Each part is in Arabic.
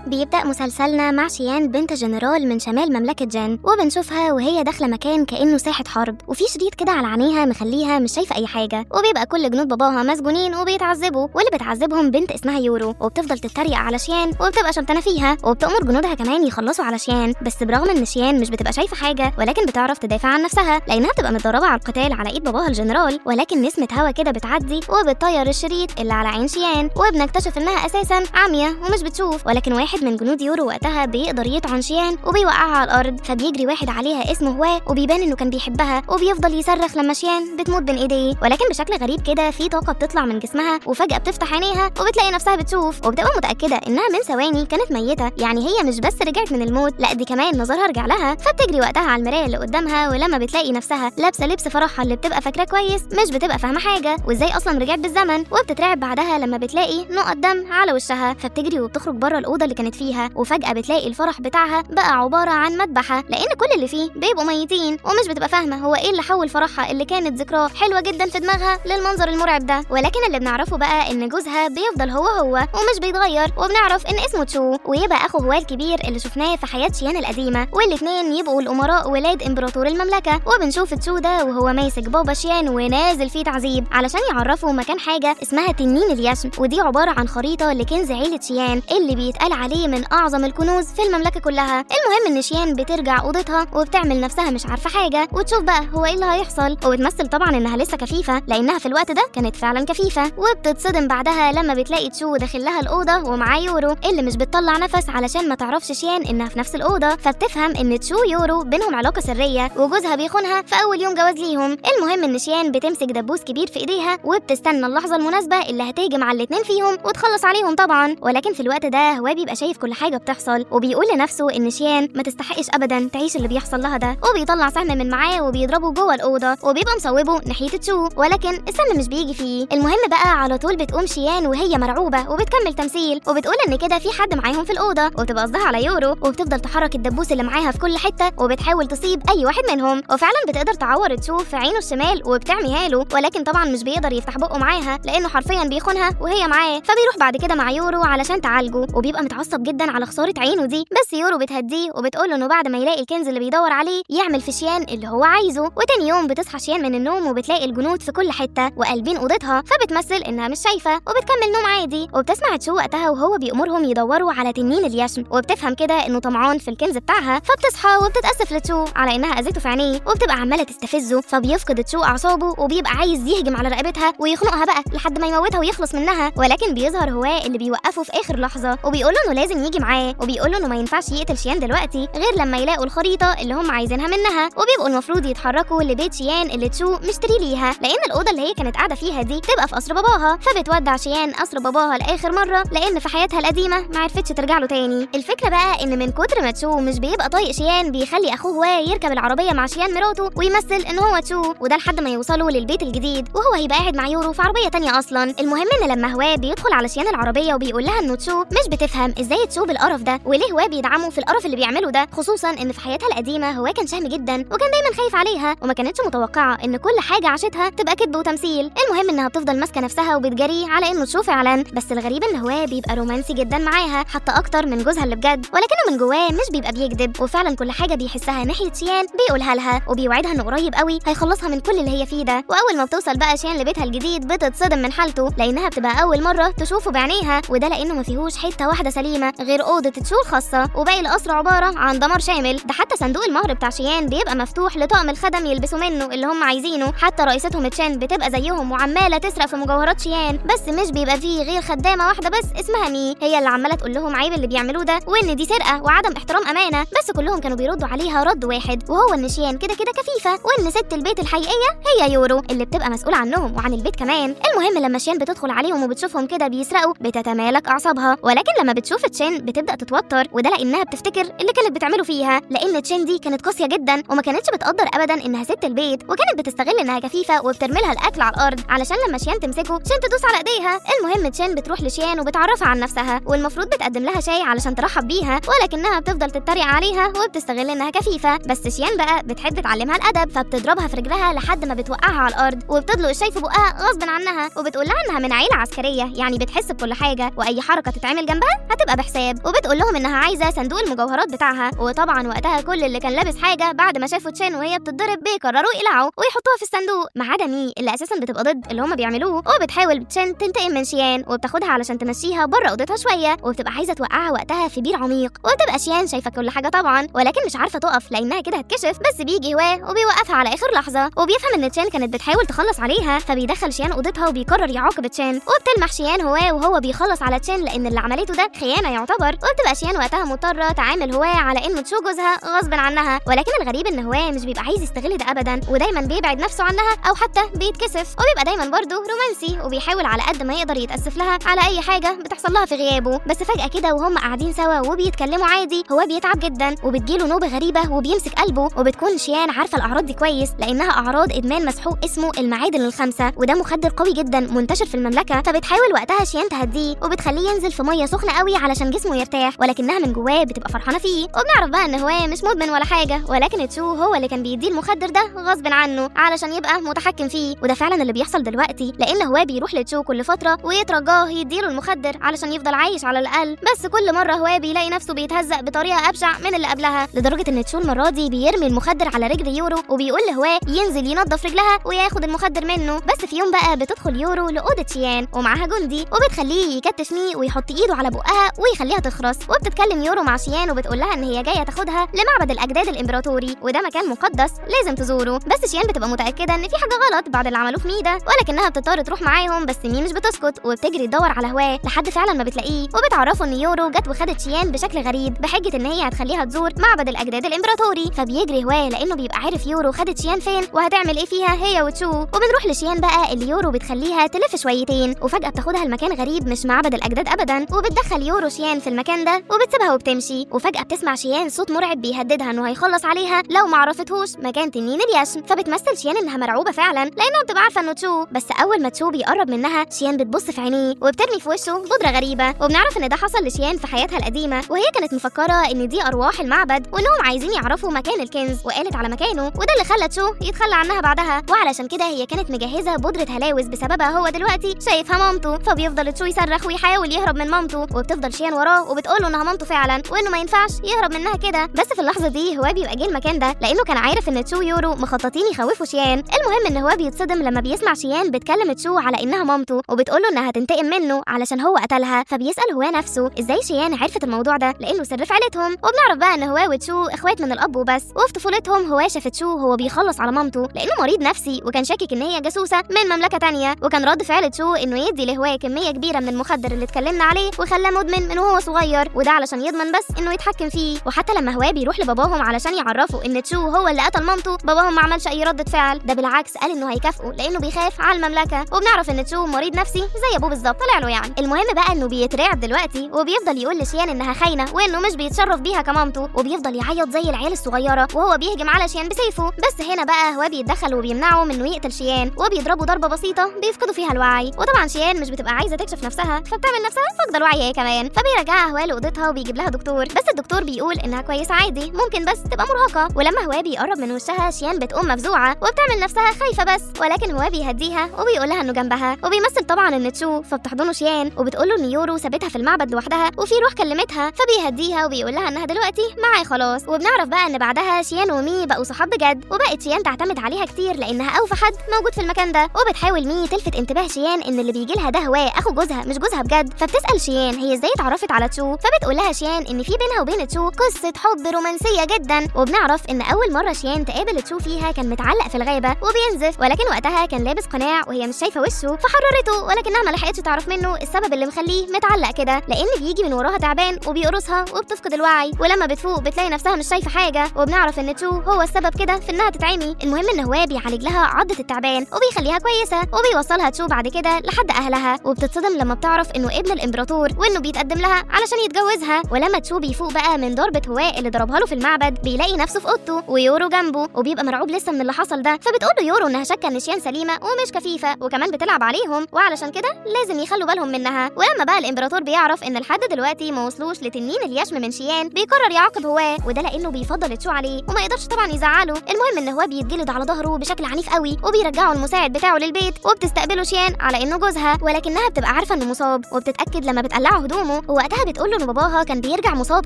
بيبدأ مسلسلنا مع شيان بنت جنرال من شمال مملكة جان، وبنشوفها وهي داخلة مكان كأنه ساحة حرب، وفي شريط كده على عينيها مخليها مش شايفة أي حاجة، وبيبقى كل جنود باباها مسجونين وبيتعذبوا، واللي بتعذبهم بنت اسمها يورو، وبتفضل تتريق على شيان وبتبقى شمتانة فيها، وبتأمر جنودها كمان يخلصوا على شيان، بس برغم إن شيان مش بتبقى شايفة حاجة ولكن بتعرف تدافع عن نفسها لأنها بتبقى متدربة على القتال على إيد باباها الجنرال. ولكن نسمة هوا كده بتعدي وبتطير الشريط اللي على عين شيان، وبنكتشف إنها أساسا عامية ومش بتشوف، ولكن واحد من جنود يورو وقتها بيقدر يطعن شيان وبيوقعها على الارض، فبيجري واحد عليها اسمه هوا وبيبان انه كان بيحبها، وبيفضل يصرخ لما شيان بتموت بين ايديه. ولكن بشكل غريب كده في طاقه بتطلع من جسمها وفجاه بتفتح عينيها وبتلاقي نفسها بتشوف، وبتبقى متاكده انها من ثواني كانت ميته، يعني هي مش بس رجعت من الموت، لا دي كمان نظرها رجع لها. فبتجري وقتها على المرايه اللي قدامها، ولما بتلاقي نفسها لابسه لبس فرحها اللي بتبقى فاكراه كويس مش بتبقى فاهمه حاجه وازاي اصلا رجعت بالزمن، وبتترعب بعدها لما بتلاقي نقط دم على وشها، فبتجري وبتخرج بره الاوضه اللي كانت فيها، وفجاه بتلاقي الفرح بتاعها بقى عباره عن مذبحه، لان كل اللي فيه بيبقوا ميتين، ومش بتبقى فاهمه هو ايه اللي حول فرحها اللي كانت ذكراه حلوه جدا في دماغها للمنظر المرعب ده. ولكن اللي بنعرفه بقى ان جوزها بيفضل هو ومش بيتغير، وبنعرف ان اسمه تشو، ويبقى اخو هو الكبير اللي شفناه في حياه شيان القديمه، والاثنين يبقوا الامراء ولاد امبراطور المملكه. وبنشوف تشو ده وهو ماسك بابا شيان ونازل فيه تعذيب علشان يعرفوا مكان حاجه اسمها تنين اليشم، ودي عباره عن خريطه لكنز عيله شيان اللي بيتقال عليه من اعظم الكنوز في المملكه كلها. المهم ان شيان بترجع اوضتها وبتعمل نفسها مش عارفه حاجه، وتشوف بقى هو ايه اللي هيحصل، وبتمثل طبعا انها لسه كفيفه لانها في الوقت ده كانت فعلا كفيفه، وبتتصدم بعدها لما بتلاقي تشو داخل لها الاوضه ومعاه يورو اللي مش بتطلع نفس علشان ما تعرفش شيان انها في نفس الاوضه، فبتفهم ان تشو يورو بينهم علاقه سريه وجوزها بيخونها في اول يوم جواز ليهم. المهم ان شيان بتمسك دبوس كبير في ايديها وبتستنى اللحظه المناسبه اللي هتهجم على الاثنين فيهم وتخلص عليهم طبعا. ولكن في الوقت ده هو بيبقى شايف كل حاجه بتحصل، وبيقول لنفسه ان شيان ما تستحقش ابدا تعيش اللي بيحصل لها ده، وبيطلع سهم من معاه وبيضربه جوه الاوضه وبيبقى مصوبه ناحيه تشو، ولكن السهم مش بيجي فيه. المهم بقى على طول بتقوم شيان وهي مرعوبه وبتكمل تمثيل، وبتقول ان كده في حد معاهم في الاوضه، وبتبقى قصدها على يورو، وبتفضل تحرك الدبوس اللي معاها في كل حته وبتحاول تصيب اي واحد منهم، وفعلا بتقدر تعور تشو في عينه الشمال وبتعميها له، ولكن طبعا مش بيقدر يفتح بقه معاها لانه حرفيا بيخونها وهي معاه، فبيروح بعد كده مع يورو علشان تعالجه، وبيبقى متعصب جدا على خساره عينه دي، بس يورو بتهديه وبتقول له انه بعد ما يلاقي الكنز اللي بيدور عليه يعمل في شيان اللي هو عايزه. وتاني يوم بتصحى شيان من النوم وبتلاقي الجنود في كل حته وقلبين اوضتها، فبتمثل انها مش شايفه وبتكمل نوم عادي، وبتسمع تشو وقتها وهو بيأمرهم يدوروا على تنين اليشم، وبتفهم كده انه طمعان في الكنز بتاعها، فبتصحى وبتتاسف لتشو على انها اذته في عينيه، وبتبقى عماله تستفزه، فبيفقد تشو اعصابه وبيبقى عايز يهجم على رقبتها ويخنقها بقى لحد ما يموتها ويخلص منها. ولكن بيظهر هو اللي بيوقفه في اخر لحظه وبيقول له انه لازم يجي معاه، وبيقول له انه ما ينفعش يقتل شيان دلوقتي غير لما يلاقوا الخريطه اللي هم عايزينها منها، وبيبقوا المفروض يتحركوا لبيت شيان اللي تشو مشتري ليها، لان الاوضه اللي هي كانت قاعده فيها دي تبقى في قصر باباها، فبتودع شيان قصر باباها لاخر مره لان في حياتها القديمه ما عرفتش ترجع له تاني. الفكره بقى ان من كتر ما تشو مش بيبقى طايق شيان بيخلي اخوه هو يركب العربيه مع شيان مراته ويمثل ان هو تشو، وده لحد ما يوصلوا للبيت الجديد وهو هيبقى قاعد مع يورو في عربيه تانية اصلا. المهم ان لما هو بيدخل على شيان العربيه وبيقول لها انه تشو مش بتفهم ازاي تشو بالقرف ده وليه هو بيدعمه في القرف اللي بيعمله ده، خصوصا ان في حياتها القديمه هو كان شهم جدا وكان دايما خايف عليها وما كانتش متوقعه ان كل حاجه عاشتها تبقى كذب وتمثيل. المهم انها بتفضل ماسكه نفسها وبتجري على انه تشو فعلا، بس الغريب ان هو بيبقى رومانسي جدا معاها حتى اكتر من جوزها اللي بجد، ولكنه من جواه مش بيبقى بيكذب، وفعلا كل حاجه بيحسها ناحيه شيان بيقولها لها، وبيوعدها انه قريب قوي هيخلصها من كل اللي هي فيه ده. واول ما بتوصل بقى شيان لبيتها الجديد بتتصدم من حالته لانها بتبقى اول مره تشوفه بعينيها، وده لانه ما فيهوش حته واحده سليمه غير اوضه تشو الخاصه، وباقي القصر عباره عن دمار شامل. ده حتى صندوق المهر بتاع شيان بيبقى مفتوح لطقم الخدم يلبسوا منه اللي هم عايزينه، حتى رئيستهم تشان بتبقى زيهم وعماله تسرق في مجوهرات شيان، بس مش بيبقى فيه غير خدامه واحده بس اسمها مي، هي اللي عماله تقول لهم عيب اللي بيعملوه ده وان دي سرقه وعدم احترام امانه، بس كلهم كانوا بيردوا عليها رد واحد، وهو ان شيان كده كده كفيفه، وان ست البيت الحقيقيه هي يورو اللي بتبقى مسؤوله عنهم وعن البيت كمان. المهم لما شيان بتدخل عليهم وبتشوفهم كده بيسرقوا بتتمالك اعصابها، ولكن لما بتشوف تشين بتبدا تتوتر، وده لانها بتفتكر اللي كانت بتعمله فيها، لان تشين دي كانت قاسيه جدا وما كانتش بتقدر ابدا انها ست البيت، وكانت بتستغل انها كفيفه وبترمي لها الاكل على الارض علشان لما شيان تمسكه شين تدوس على ايديها. المهم تشين بتروح لشيان وبتعرفها عن نفسها، والمفروض بتقدم لها شاي علشان ترحب بيها، ولكنها بتفضل تتريق عليها وبتستغل انها كفيفه، بس شيان بقى بتحب تعلمها الادب، فبتضربها في رجلها لحد ما بتوقعها على الارض، وبتدلق الشاي في بقها غصب عنها، وبتقول لها انها من عيله عسكريه يعني بتحس بكل حاجه واي حركه تتعمل جنبها هتبقى بحساب، وبتقول لهم انها عايزه صندوق المجوهرات بتاعها. وطبعا وقتها كل اللي كان لابس حاجه بعد ما شافوا تشين وهي بتتضرب بيقرروا يقلعوا ويحطوها في الصندوق، ما عدا مي اللي اساسا بتبقى ضد اللي هم بيعملوه. وبتحاول تشين تنتقم من شيان وبتاخدها علشان تمشيها بره اوضتها شويه، وبتبقى عايزه توقعها وقتها في بير عميق. وبتبقى شيان شايفه كل حاجه طبعا، ولكن مش عارفه تقف لانها كده هتكشف. بس بيجي هواه وبيوقفها على اخر لحظه، وبيفهم ان تشين كانت بتحاول تخلص عليها، فبيدخل شيان اوضتها وبيقرر يعاقب تشين. وبتلمح شيان هواه وهو بيخلص على تشين لان اللي عملته ده خيانه يعتبر. وبتبقى شيان وقتها مضطره تعامل هواه على انه تشو جوزها غصب عنها، ولكن الغريب ان هواه مش بيبقى عايز يستغل ده ابدا، ودايما بيبعد نفسه عنها او حتى بيتكسف. وبيبقى دايما برضه رومانسي وبيحاول على قد ما يقدر يتاسف لها على اي حاجه بتحصل لها في غيابه. بس فجاه كده وهم قاعدين سوا وبيتكلموا عادي هو بيتعب جدا وبتجيله نوبه غريبه وبيمسك قلبه. وبتكون شيان عارفه الاعراض دي كويس لانها اعراض ادمان مسحوق اسمه المعادن الخمسه، وده مخدر قوي جدا منتشر في المملكه. فبتحاول وقتها شيان تهديه وبتخليه ينزل في ميه سخنه قوي علشان جسمه يرتاح، ولكنها من جواه بتبقى فرحانه فيه. وبنعرف بقى ان هو مش مدمن ولا حاجه، ولكن تشو هو اللي كان بيديه المخدر ده غصب عنه علشان يبقى متحكم فيه. وده فعلا اللي بيحصل دلوقتي، لان هو بيروح لتشو كل فتره ويترجاه يديله المخدر علشان يفضل عايش على الاقل. بس كل مره هو بيلاقي نفسه بيتهزق بطريقه ابشع من اللي قبلها، لدرجه ان تشو المره دي بيرمي المخدر على رجل يورو وبيقول لهواه ينزل ينظف رجلها وياخد المخدر منه. بس في يوم بقى بتدخل يورو لاوضه شيان ومعاها جندي، وبتخليه يكتف مي ويحط ايده على بقها ويخليها تخرس. وبتتكلم يورو مع شيان وبتقول لها ان هي جايه تاخدها لمعبد الاجداد الامبراطوري، وده مكان مقدس لازم تزوره. بس شيان بتبقى متاكده ان في حاجه غلط بعد اللي عملوه في مي ده، ولكنها بتضطر تروح معاهم. بس مي مش بتسكت وبتجري تدور على هواه لحد فعلا ما بتلاقيه، وبتعرفوا ان يورو جت وخدت شيان بشكل غريب بحجه ان هي هتخليها تزور معبد الاجداد الامبراطوري. فبيجري هواه لانه بيبقى عارف يورو خدت شيان فين وهتعمل ايه فيها هي وتشو. وبنروح لشيان بقى اللي يورو بتخليها تلف شويتين، وفجاه بتاخدها المكان غريب مش معبد الاجداد ابدا. وبتدخل يورو شيان في المكان ده وبتسيبها وبتمشي، وفجاه بتسمع شيان صوت مرعب بيهددها انه هيخلص عليها لو ما عرفتهوش مكان تنين اليشم. فبتمثل شيان انها مرعوبه فعلا لانها بتبقى عارفه انه تشو. بس اول ما تشو بيقرب منها شيان بتبص في عينيه وبترمي في وشه بودره غريبه. وبنعرف ان ده حصل لشيان في حياتها القديمه، وهي كانت مفكره ان دي ارواح المعبد وانهم عايزين يعرفوا مكان الكنز، وقالت على مكانه، وده اللي خلى تشو يتخلى عنها بعدها. وعلشان كده هي كانت مجهزه بودره هلاوس بسببها هو دلوقتي شايفها مامته. فبيفضل تشو يصرخ ويحاول يهرب من مامته، وبتفضل شيان وراه وبتقوله انها مامته فعلا وانه ما ينفعش يهرب منها كده. بس في اللحظه دي هو بيبقى جه المكان ده لانه كان عارف ان تشو يورو مخططين يخوفوا شيان. المهم ان هو بيتصدم لما بيسمع شيان بتكلم تشو على انها مامته وبتقوله انها هتنتقم منه علشان هو قتلها. فبيسال هو نفسه ازاي شيان عرفت الموضوع ده لانه سر في عيلتهم. وبنعرف بقى ان هو وتشو اخوات من الاب وبس، وفي طفولتهم هو شاف تشو هو بيخلص على مامته لانه مريض نفسي وكان شاكك ان هي جاسوسه من مملكه تانية. وكان رد فعل تشو انه يدي لهواه كميه كبيره من المخدر اللي اتكلمنا عليه وخلاه مدمن من وهو صغير، وده علشان يضمن بس انه يتحكم فيه. وحتى لما هواه بيروح لباباهم علشان يعرفوا ان تشو هو اللي قتل مامته، باباهم ما عملش اي ردة فعل، ده بالعكس قال انه هيكافئه لانه بيخاف على المملكه. وبنعرف ان تشو مريض نفسي زي ابوه بالظبط، طلع له يعني. المهم بقى انه بيترعب دلوقتي وبيفضل يقول لشيان انها خاينه وانه مش بيتشرف بيها كمامته، وبيفضل يعيط زي العيال الصغيره وهو بيهجم على شيان بسيفه. بس هنا بقى هو بيتدخل وبيمنعه من انه يقتل شيان، وبيضربه ضربه بسيطه بيفقدوا فيها الوعي. وطبعا شيان مش بتبقى عايزه تكشف نفسها فبتعمل نفسها فاقده الوعي هي كمان. فبيرجعها هواه لاوضتها وبيجيب لها دكتور، بس الدكتور بيقول انها كويسه عادي ممكن بس تبقى مرهقه. ولما هواه بيقرب من وشها شيان بتقوم مفزوعه وبتعمل نفسها خايفه بس، ولكن هواه بيهديها وبيقول لها انه جنبها. وبيمثل طبعا ان تشو، فبتحضنه شيان وبتقول له ان يورو سابتها في المعبد لوحدها وفي روح كلمتها، فبيهديها وبيقول لها انها دلوقتي معاه خلاص. وبنعرف بقى ان بعدها شيان ومي بقوا صحاب بجد، وبقت شيان تعتمد عليها كتير لانها اوفى حد موجود في المكان ده. وبتحاول مي تلفت انتباه شيان ان اللي بيجي لها ده هواه اخو جوزها مش جوزها بجد. فبتسال شيان هي ازاي اتعرفت على تشو، فبتقول لها شيان ان في بينها وبين تشو قصه حب رومانسيه جدا. وبنعرف ان اول مره شيان تقابل تشو فيها كان متعلق في الغابه وبينزف، ولكن وقتها كان لابس قناع وهي مش شايفه وشه فحررته، ولكنها ما لحقتش تعرف منه السبب اللي مخليه متعلق كده، لان بيجي من وراها تعبان وبيقرصها وبتفقد الوعي، ولما بتفوق بتلاقي نفسها مش شايفه حاجه. وبنعرف ان تشو هو السبب كده في انها تتعمي. المهم ان هو بيعالج لها عضه التعبان وبيخليها كويسه، وبيوصلها تشو بعد كده لحد اهلها. وبتتصدم لما بتعرف انه ابن الامبراطور وانه بيتقدم لها علشان يتجوزها. ولما تشو بيفوق بقى من ضربه هواء اللي ضربها له في المعبد بيلاقي نفسه في اوضته ويورو جنبه، وبيبقى مرعوب لسه من اللي حصل ده. فبتقول له يورو انها شاكه ان شيان سليمه ومش كفيفه وكمان بتلعب عليهم، وعلشان كده لازم يخلوا بالهم منها. ولما بقى الامبراطور بيعرف ان لحد دلوقتي ما وصلوش لتنين اليشم من شيان بيقرر يعاقب هواه، وده لانه بيفضل تشو عليه وما يقدرش طبعا يزعله. المهم ان هو بيتجلد على ظهره بشكل عنيف قوي وبيرجعه المساعد بتاعه للبيت، وبتستقبله شيان على انه جوزها، ولكنها بتبقى عارفه انه مصاب وبتتاكد لما بتقلعه هدومه امه، ووقتها بتقول له ان باباها كان بيرجع مصاب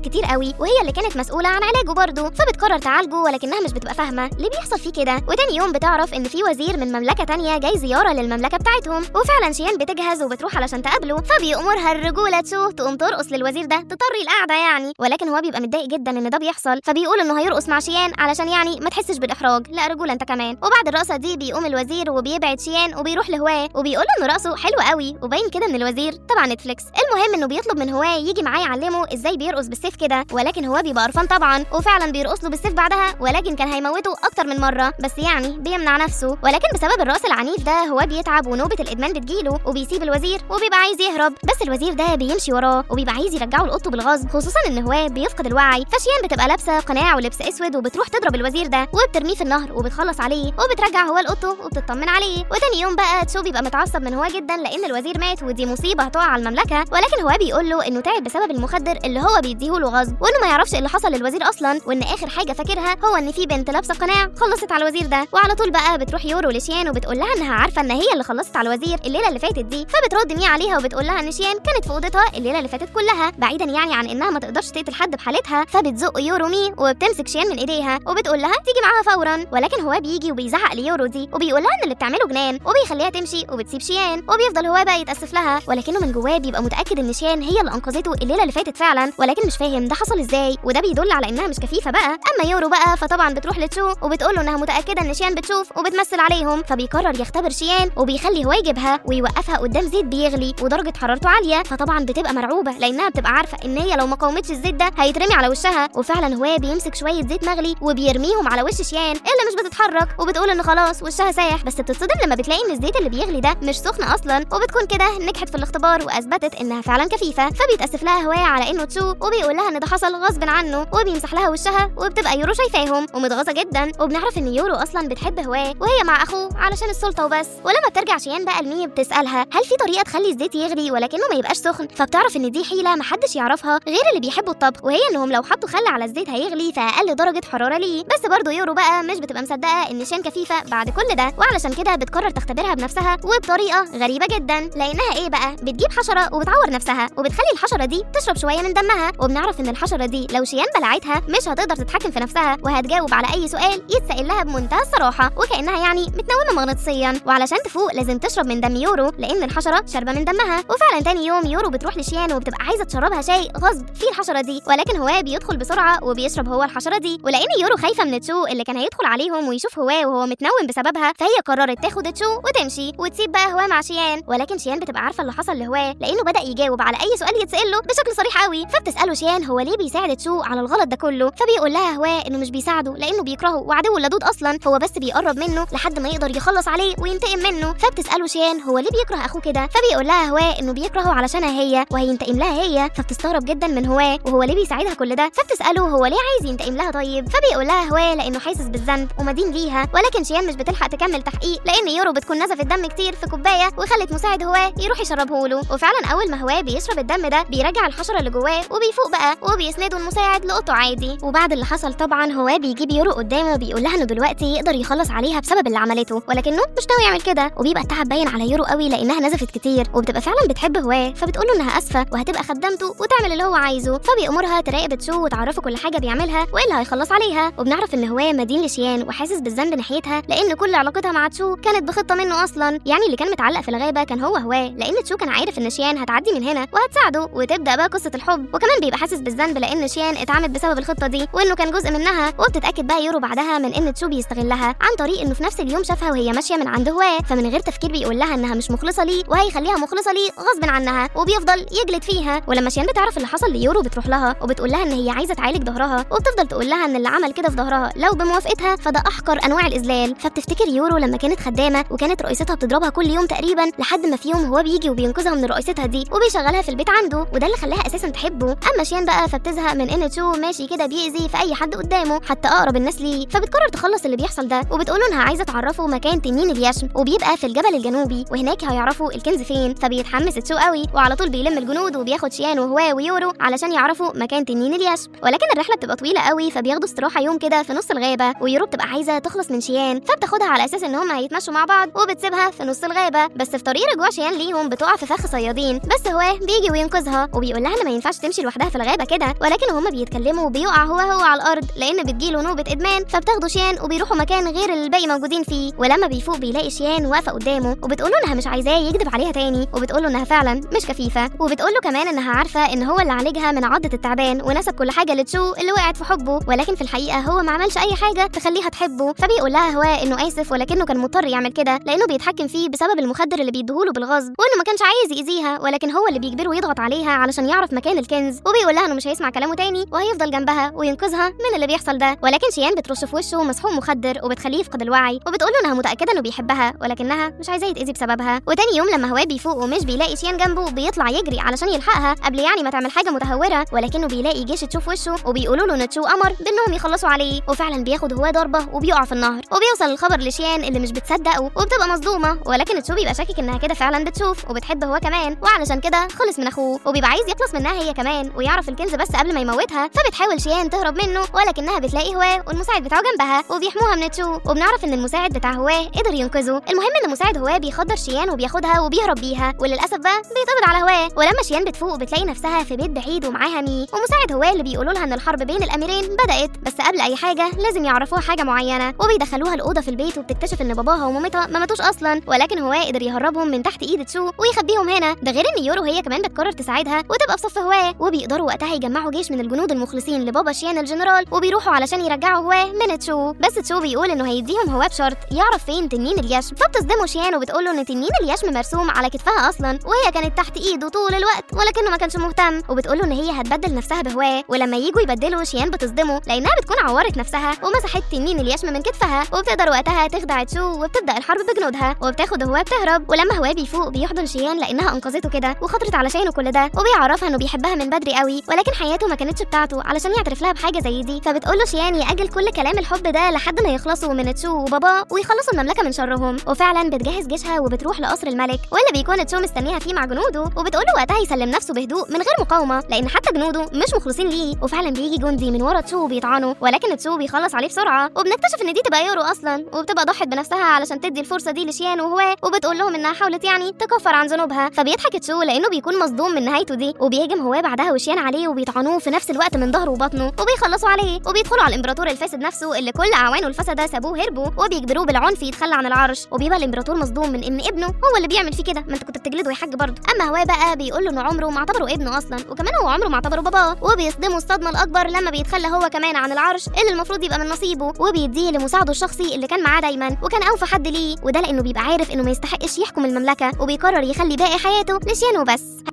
كتير قوي وهي اللي كانت مسؤوله عن علاجه برضه، فبتقرر تعالجه ولكنها مش بتبقى فاهمه ليه بيحصل فيه كده. وتاني يوم بتعرف ان في وزير من مملكه تانية جاي زياره للمملكه بتاعتهم، وفعلا شيان بتجهز وبتروح علشان تقابله، فبيأمرها الرجوله تقوم ترقص للوزير ده تطري القعده يعني، ولكن هو بيبقى متضايق جدا ان ده بيحصل، فبيقول انه هيرقص مع شيان علشان يعني ما تحسش بالاحراج، لا رجوله انت كمان. وبعد الرقصه دي بيقوم الوزير وبيبعد شيان وبيروح لهواه وبيقول له انه رقصه حلو قوي، وباين كده ان الوزير تبع نتفليكس. المهم انه بيطلب من هواه يجي معاه يعلمه ازاي بيرقص بالسيف كده، ولكن هو بيبقى قرفان طبعا، وفعلا بيرقص له بالسيف بعدها، ولكن كان هيموته اكتر من مره، بس يعني بيمنع نفسه. ولكن بسبب الرقص العنيف ده هو بيتعب ونوبه الادمان بتجيله وبيسيب الوزير وبيبقى عايز يهرب، بس الوزير ده بيمشي وراه وبيبقى عايز يرجعه لاوضته بالغصب، خصوصا ان هو بيفقد الوعي. فشيان بتبقى لابسه قناع ولبس اسود وبتروح تضرب الوزير ده وبترميه في النهر وبتخلص عليه وبترجع هو لاوضته وبتطمن عليه. وتاني يوم بقى تشو بيبقى متعصب من هو جدا لان الوزير مات ودي مصيبه هتقع على المملكه، ولكن هو بيقول له انه تعب بسبب المخدر اللي هو بيديهوله غصب، وانه ما يعرفش اللي حصل للوزير اصلا، وان اخر حاجه فاكرها هو ان في بنت لابسه قناع خلصت على الوزير ده. وعلى طول بقى بتروح يورو لشيان وبتقول لها انها عارفه ان هي اللي خلصت على الوزير الليله اللي فاتت دي، فبترد ميا عليها وبتقول لها ان شيان كانت في اوضتها الليله اللي فاتت كلها، بعيدا يعني عن انها ما تقدرش تقتل حد بحالتها. فبتزق يورو مي وبتمسك شيان من ايديها وبتقول لها تيجي معاها فورا، ولكن هو بيجي وبيزعق ليورو دي وبيقول لها ان اللي بتعمله جنان وبيخليها تمشي وبتسيب شيان، وبيفضل هو بقى يتاسف لها، ولكنه من جواه بيبقى متاكد ان شيان هي اللي انقذته الليله اللي فاتت فعلا، ولكن مش فاهم ده حصل ازاي، وده بيدل على انها مش كفيفه بقى. اما يورو بقى فطبعا بتروح لتشو وبتقول له انها متاكده ان شيان بتشوف وبتمثل عليهم، فبيقرر يختبر شيان وبيخلي هو يجيبها ويوقفها قدام زيت بيغلي ودرجه حرارته عاليه، فطبعا بتبقى مرعوبه لانها بتبقى عارفه ان هي لو ما قاومتش الزيت ده هيترمي على وشها، وفعلا هو بيمسك شويه زيت مغلي وبيرميهم على وش شيان اللي مش بتتحرك، وبتقول ان خلاص وشها سايح، بس بتتصدم لما بتلاقي ان الزيت اللي بيغلي ده مش سخن اصلا، وبتكون كده نجحت في الاختبار واثبتت انها فعلا كفيفه. فبيتاسف لها هو على انه تشو وبيقول لها ان ده حصل غصب عنه وبيمسح لها وشها، وبتبقى يورو شايفاهم ومتغاظه جدا، وبنعرف ان يورو اصلا بتحب هواه وهي مع اخوه علشان السلطه وبس. ولما بترجع شيان بقى لمي بتسالها هل في طريقه تخلي الزيت يغلي ولكنه ما يبقاش سخن، فبتعرف ان دي حيله محدش يعرفها غير اللي بيحبوا الطبخ، وهي انهم لو حطوا خل على الزيت هيغلي في اقل درجه حراره ليه. بس برضه يورو بقى مش بتبقى مصدقه ان شيان كفيفه بعد كل ده، وعلشان كده بتقرر تختبرها بنفسها وبطريقه غريبه جدا، لانها ايه بقى بتجيب حشره وبتعور نفسها وبتخلي الحشره دي تشرب شويه من دمها، وبنعرف ان الحشره دي لو شيان بلعتها مش هتقدر تتحكم في نفسها وهتجاوب على اي سؤال يتسال لها بمنتهى الصراحه وكانها يعني متنومه مغناطيسيا، وعلشان تفوق لازم تشرب من دم يورو لان الحشره شاربه من دمها. وفعلا تاني يوم يورو بتروح لشيان وبتبقى عايزه تشربها شاي غصب فيه الحشره دي، ولكن هو بيدخل بسرعه وبيشرب هو الحشره دي، ولان يورو خايفه من تشو اللي كان هيدخل عليهم ويشوف هو وهو متنوم بسببها، فهي قررت تاخد تشو وتمشي وتسيب بقى هو مع شيان، ولكن شيان بتبقى عارفه اللي حصل لهو لانه بدا يجاوب على اي سؤال يتسال له بشكل صريح قوي، فبتساله شيان هو ليه بيساعد تشو على الغلط ده كله، فبيقول لها هو انه مش بيساعده لانه بيكرهه وعدو اللدود اصلا، هو بس بيقرب منه لحد ما يقدر يخلص عليه وينتقم منه. فبتساله شيان هو ليه بيكره اخوه كده، فبيقول لها هو انه بيكرهه علشانها هي وهينتقم لها هي، فبتستغرب جدا من هو وهو ليه بيساعدها كل ده، فبتساله هو ليه عايز ينتقم لها طيب، فبيقول لها هو لانه حاسس بالذنب ومدين ليها، ولكن شيان مش بتلحق تكمل تحقيق لان يورو بتكون نزفت دم كتير في كوبايه وخلت مساعد هو يروح يشربه له، وفعلا اول ما هو بيشرب الدم ده بيرجع الحشره اللي جواه وبيفوق بقى وبيسنده المساعد لاوضته عادي. وبعد اللي حصل طبعا هو بيجيب يورو قدامه وبيقول لها انه دلوقتي يقدر يخلص عليها بسبب اللي عملته، ولكنه مش ناوي يعمل كده، وبيبقى التعب باين على يورو قوي لانها نزفت كتير وبتبقى فعلا بتحب هو، فبتقول له انها اسفه وهتبقى خدامته وتعمل اللي هو عايزه، فبيأمرها تراقب تشو وتعرفه كل حاجه بيعملها والا هيخلص عليها. وبنعرف ان هو مدين لشيان وحاسس بالذنب ناحيتها لان كل علاقتها مع تشو كانت بخطه منه اصلا، يعني اللي كان متعلق في الغابه كان هو لان تشو كان عارف ان شيان هتعدي من هنا وهتساعده وتبدا بقى قصه الحب، وكمان بيبقى حاسس بالذنب لان شيان اتعمت بسبب الخطه دي وانه كان جزء منها. وبتتاكد بقى يورو بعدها من ان تشو بيستغلها عن طريق انه في نفس اليوم شافها وهي ماشيه من عند هو، فمن غير تفكير بيقول لها انها مش مخلصه ليه وهيخليها مخلصه ليه غصب عنها وبيفضل يجلد فيها. ولما شيان بتعرف اللي حصل ليورو بتروح لها وبتقول لها ان هي عايزه تعالج ظهرها، وبتفضل تقول لها ان اللي عمل كده في ظهرها لو بموافقتها فده احقر انواع الاذلال. فبتفتكر يورو لما كانت خدامه وكانت رئيستها بتضربها كل يوم تقريبا لحد ما في يوم هو بيجي وبينقذها من رئيستها دي وبيشغلها في البيت عنده، وده اللي خلاها اساسا تحبه. اما شيان بقى فبتزهق من ان تشو ماشي كده بيأذي في اي حد قدامه حتى اقرب الناس ليه، فبتقرر تخلص اللي بيحصل ده وبتقول له انها عايزه تعرفه مكان تنين اليشم وبيبقى في الجبل الجنوبي وهناك هيعرفوا الكنز فين. فبيتحمس تشو قوي وعلى طول بيلم الجنود وبياخد شيان وهو ويورو علشان يعرفوا مكان تنين اليشم، ولكن الرحله بتبقى طويله قوي فبياخدوا استراحه يوم كده في نص الغابه، ويورو بتبقى عايزه تخلص من شيان فبتاخدها على اساس ان هم هيتمشوا مع بعض وبتسيبها في نص الغابه، بس في طريق رجوع شيان ليهم بتقع في فخ صيادين، بس هو بيجي وينقذها، وبيقول لها ان ما ينفعش تمشي لوحدها في الغابه كده، ولكن هما بيتكلموا بيقع هو على الارض لان بتجيله نوبه ادمان، فبتاخده شيان وبيروحوا مكان غير اللي الباقي موجودين فيه. ولما بيفوق بيلاقي شيان واقفه قدامه وبتقوله انها مش عايزاه يكذب عليها تاني، وبتقوله انها فعلا مش كفيفه، وبتقوله كمان انها عارفه ان هو اللي عالجها من عضه التعبان ونسب كل حاجه لتشو اللي وقعت في حبه، ولكن في الحقيقه هو ما عملش اي حاجه تخليها تحبه. فبيقول لها هو انه اسف ولكنه كان مضطر يعمل كده لانه بيتحكم فيه بسبب المخدر اللي بيديهوله بالغصب، وانه ما كانش عايز يأذيها ولكن هو اللي بيجبره يضغط عليها علشان يعرف مكان الكنز. وبيقول لها انه مش هيسمع كلامه تاني وهيفضل جنبها وينقذها من اللي بيحصل ده، ولكن شيان بترش في وشه مسحوق مخدر وبتخليه يفقد الوعي، وبتقول له انها متاكده انه بيحبها ولكنها مش عايزاه يتأذي بسببها. وتاني يوم لما هو بيفوق ومش بيلاقي شيان جنبه بيطلع يجري علشان يلحقها قبل يعني ما تعمل حاجه متهوره، ولكنه بيلاقي جيش تشوف وشه وبيقولوا له ان تشو امر بانهم يخلصوا عليه، وفعلا بياخد هو ضربه وبيقع في النهر. وبيوصل الخبر لشيان اللي مش بتصدقه وبتبقى مصدومه، ولكن تشو بيبقى شاكك انها كده فعلا بتشوف وبتحب هو كمان، وعلشان كده خلص من اخوه وبيبقى عايز يخلص منها هي كمان ويعرف الكنز بس قبل ما يموتها. فبتحاول شيان تهرب منه ولكنها بتلاقي هو والمساعد بتاعه جنبها وبيحموها من تشو، وبنعرف ان المساعد بتاع هو قدر ينقذه. المهم ان مساعد هو بيخدر شيان وبياخدها وبيهرب بيها، وللاسف بقى بيتقبض على هو. ولما شيان بتفوق بتلاقي نفسها في بيت بعيد ومعاها مي ومساعد هو اللي بيقولوا لها ان الحرب بين الاميرين بدات، بس قبل اي حاجه لازم يعرفوها حاجه معينه، وبيدخلوها الاوضه في البيت وبتكتشف ان باباها ومامتها ما ماتوش اصلا، ولكن هو قدر يهربهم من تحت ايد تشو ويخبيهم هنا. ده غير ان يورو هي كمان بتقرر تساعدها وتبقى في صف هو، وبيقدروا وقتها يجمعوا جيش من الجنود المخلصين لبابا شيان الجنرال وبيروحوا علشان يرجعوا هو من تشو. بس تشو بيقول انه هيديهم هو بشرط يعرف فين تنين اليشم، فبتصدمه شيان وبتقول له ان تنين اليشم مرسوم على كتفها اصلا وهي كانت تحت ايده طول الوقت ولكنه ما كانش مهتم، وبتقول له ان هي هتبدل نفسها بهواه. ولما ييجوا يبدلوا شيان بتصدمه لانها بتكون عورت نفسها ومسحت تنين اليشم من كتفها، وبتقدر وقتها تخدع تشو وبتبدا الحرب بجنودها وبتاخد هو بتهرب. ولما هو بيفوق بيحضن شيان لانها انقذته كده وخطرت علشانه كل ده، وبيعرفها انه بيحبها من بدري قوي ولكن حياته ما كانتش بتاعته علشان يعترف لها بحاجه زي دي. فبتقول له شيان يأجل كل كلام الحب ده لحد ما يخلصوا من تشو وبابا ويخلصوا المملكه من شرهم، وفعلا بتجهز جيشها وبتروح لقصر الملك واللي بيكون تشو مستنيها فيه مع جنوده، وبتقول له وقتها يسلم نفسه بهدوء من غير مقاومه لان حتى جنوده مش مخلصين ليه. وفعلا بيجي جندي من ورا تشو وبيطعنه ولكن تشو بيخلص عليه بسرعه، وبنكتشف ان دي تبقى يورو اصلا، وبتبقى ضحت بنفسها علشان تدي الفرصه دي لشيان وهو، وبتقول لهم انها حاولت يعني تكفر عن ذنوبها. فبيضحك تشو لانه بيكون مصدوم من نهايته دي، وبيهجم هو بعدها وشيان عليه وبيطعنوه في نفس الوقت من ظهره وبطنه وبيخلصوا عليه، وبيدخلوا على الامبراطور الفاسد نفسه اللي كل اعوانه الفسده سابوه هربوا وبيجبروه بالعنف يتخلى عن العرش، وبيبقى الامبراطور مصدوم من ان ابنه هو اللي بيعمل فيه كده، ما انت كنت بتجلده يا حاج برضه. اما هو بقى بيقول له انه عمره ما اعتبره ابنه اصلا، وكمان هو عمره ما اعتبره باباه، وبيصدمه الصدمه الاكبر لما بيتخلى هو كمان عن العرش اللي المفروض يبقى من نصيبه، وبيديه لمساعده الشخصي اللي كان معاه دايما وكان اوفى حد ليه، وده لانه بيبقى عارف انه ما يستحقش يحكم المملكه وبيقرر يخلي باقي حياته لشيان وبس.